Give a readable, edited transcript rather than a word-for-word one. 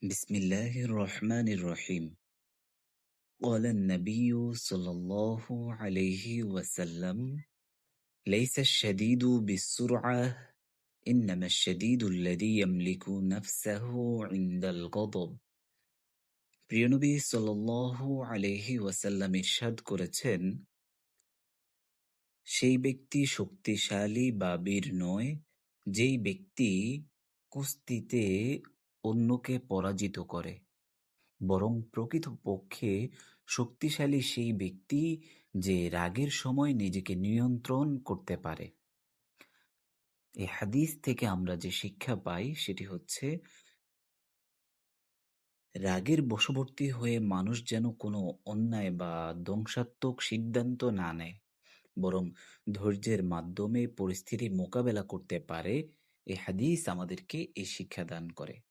بسم الله الرحمن الرحيم. قال النبي صلى الله عليه وسلم: ليس الشديد بالسرعة، إنما الشديد الذي يملك نفسه عند الغضب। প্রিয় নবী সাল্লাল্লাহু আলাইহি ওয়াসাল্লাম ইরশাদ করেছেন, সেই ব্যক্তি শক্তিশালী বা বীর নয় যেই ব্যক্তি কুস্তিতে অন্যকে পরাজিত করে, বরং প্রকৃতপক্ষে শক্তিশালী সেই ব্যক্তি যে রাগের সময় নিজেকে নিয়ন্ত্রণ করতে পারে। এই হাদিস থেকে আমরা যে শিক্ষা পাই সেটি হচ্ছে, রাগের বশবর্তী হয়ে মানুষ যেন কোনো অন্যায় বা ধ্বংসাত্মক সিদ্ধান্ত না নেয়, বরং ধৈর্যের মাধ্যমে পরিস্থিতি মোকাবেলা করতে পারে। এই হাদিস আমাদেরকে এই শিক্ষা দান করে।